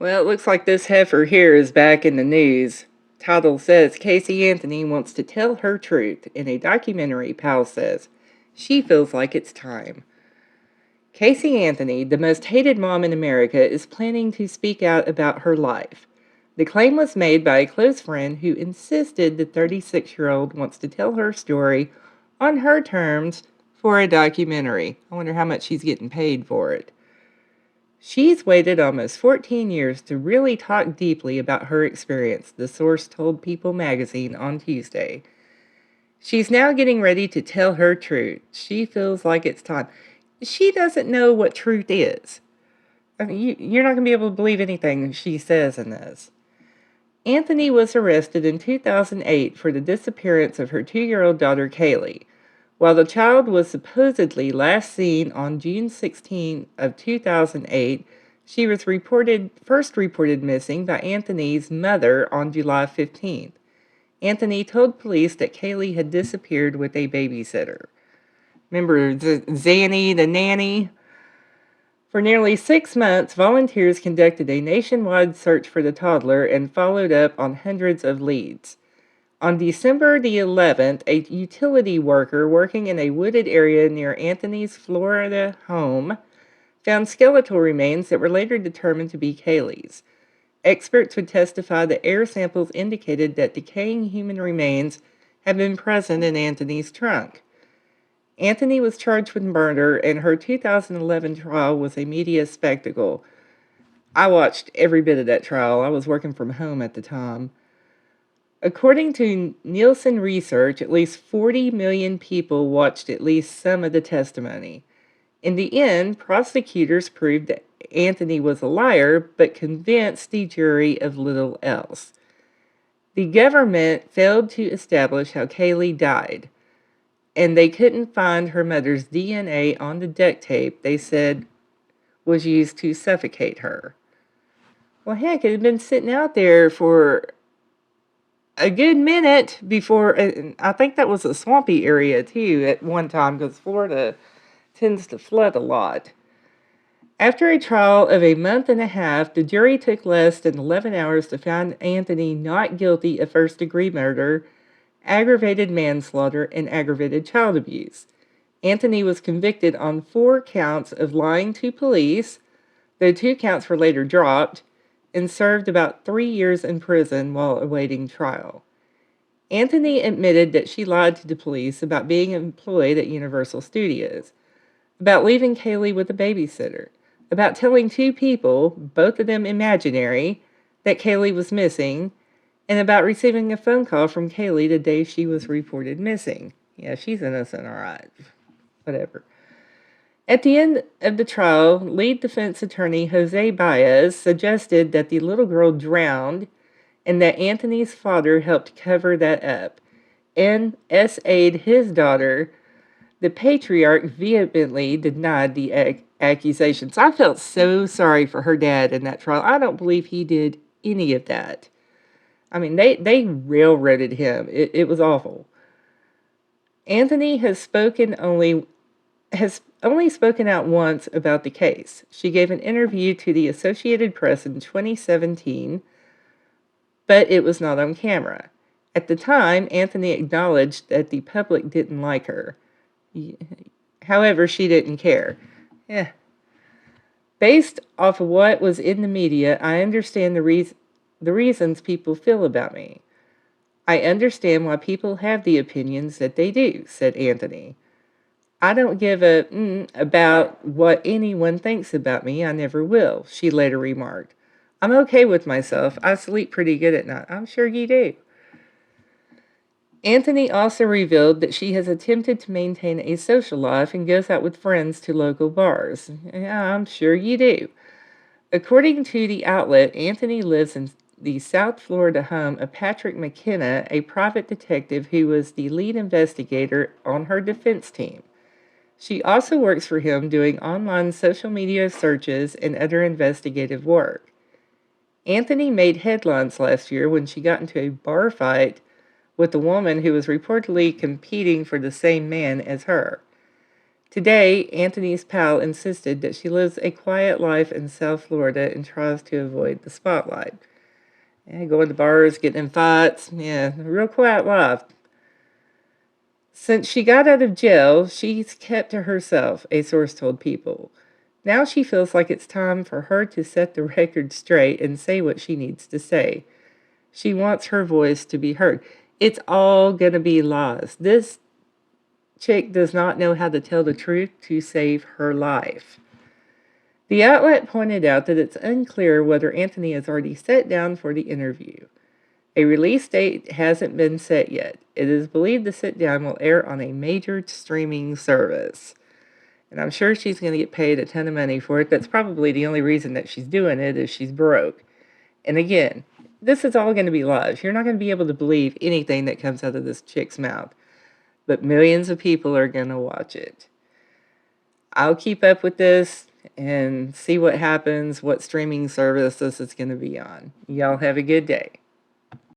Well, it looks like this heifer here is back in the news. Title says Casey Anthony wants to tell her truth. In a documentary, Powell says she feels like it's time. Casey Anthony, the most hated mom in America, is planning to speak out about her life. The claim was made by a close friend who insisted the 36-year-old wants to tell her story on her terms for a documentary. I wonder how much she's getting paid for it. She's waited almost 14 years to really talk deeply about her experience, the source told People magazine on Tuesday. She's now getting ready to tell her truth. She feels like it's time. She doesn't know what truth is. I mean, you're not going to be able to believe anything she says in this. Anthony was arrested in 2008 for the disappearance of her 2-year-old daughter, Kaylee. While the child was supposedly last seen on June 16 of 2008, she was first reported missing by Anthony's mother on July 15th. Anthony told police that Kaylee had disappeared with a babysitter. Remember Zanny the nanny? For nearly 6 months, volunteers conducted a nationwide search for the toddler and followed up on hundreds of leads. On December the 11th, a utility worker working in a wooded area near Anthony's Florida home found skeletal remains that were later determined to be Kaylee's. Experts would testify that air samples indicated that decaying human remains had been present in Anthony's trunk. Anthony was charged with murder, and her 2011 trial was a media spectacle. I watched every bit of that trial. I was working from home at the time. According to Nielsen research, at least 40 million people watched at least some of the testimony. In the end, prosecutors proved that Anthony was a liar, but convinced the jury of little else. The government failed to establish how Kaylee died, and they couldn't find her mother's DNA on the duct tape they said was used to suffocate her. Well, heck, it had been sitting out there for a good minute before. I think that was a swampy area too at one time because Florida tends to flood a lot. After a trial of a month and a half, the jury took less than 11 hours to find Anthony not guilty of first-degree murder, aggravated manslaughter, and aggravated child abuse. Anthony was convicted on 4 counts of lying to police, though 2 counts were later dropped, and served about 3 years in prison while awaiting trial. Anthony admitted that she lied to the police about being employed at Universal Studios, about leaving Kaylee with a babysitter, about telling 2 people, both of them imaginary, that Kaylee was missing, and about receiving a phone call from Kaylee the day she was reported missing. Yeah, she's innocent, all right. Whatever. At the end of the trial, lead defense attorney Jose Baez suggested that the little girl drowned and that Anthony's father helped cover that up and SA'd his daughter. The patriarch vehemently denied the accusations. I felt so sorry for her dad in that trial. I don't believe he did any of that. I mean, they railroaded him. It was awful. Anthony has only spoken out once about the case. She gave an interview to the Associated Press in 2017, but it was not on camera. At the time, Anthony acknowledged that the public didn't like her. However, she didn't care. Yeah. Based off of what was in the media, I understand the reasons people feel about me. I understand why people have the opinions that they do, said Anthony. I don't give a about what anyone thinks about me. I never will, she later remarked. I'm okay with myself. I sleep pretty good at night. I'm sure you do. Anthony also revealed that she has attempted to maintain a social life and goes out with friends to local bars. Yeah, I'm sure you do. According to the outlet, Anthony lives in the South Florida home of Patrick McKenna, a private detective who was the lead investigator on her defense team. She also works for him doing online social media searches and other investigative work. Anthony made headlines last year when she got into a bar fight with a woman who was reportedly competing for the same man as her. Today, Anthony's pal insisted that she lives a quiet life in South Florida and tries to avoid the spotlight. Yeah, going to bars, getting in fights. Yeah, a real quiet life. Since she got out of jail, she's kept to herself, a source told People. Now she feels like it's time for her to set the record straight and say what she needs to say. She wants her voice to be heard. It's all going to be lies. This chick does not know how to tell the truth to save her life. The outlet pointed out that it's unclear whether Anthony has already sat down for the interview. A release date hasn't been set yet. It is believed the sit down will air on a major streaming service. And I'm sure she's going to get paid a ton of money for it. That's probably the only reason that she's doing it is she's broke. And again, this is all going to be live. You're not going to be able to believe anything that comes out of this chick's mouth. But millions of people are going to watch it. I'll keep up with this and see what happens, what streaming service this is going to be on. Y'all have a good day.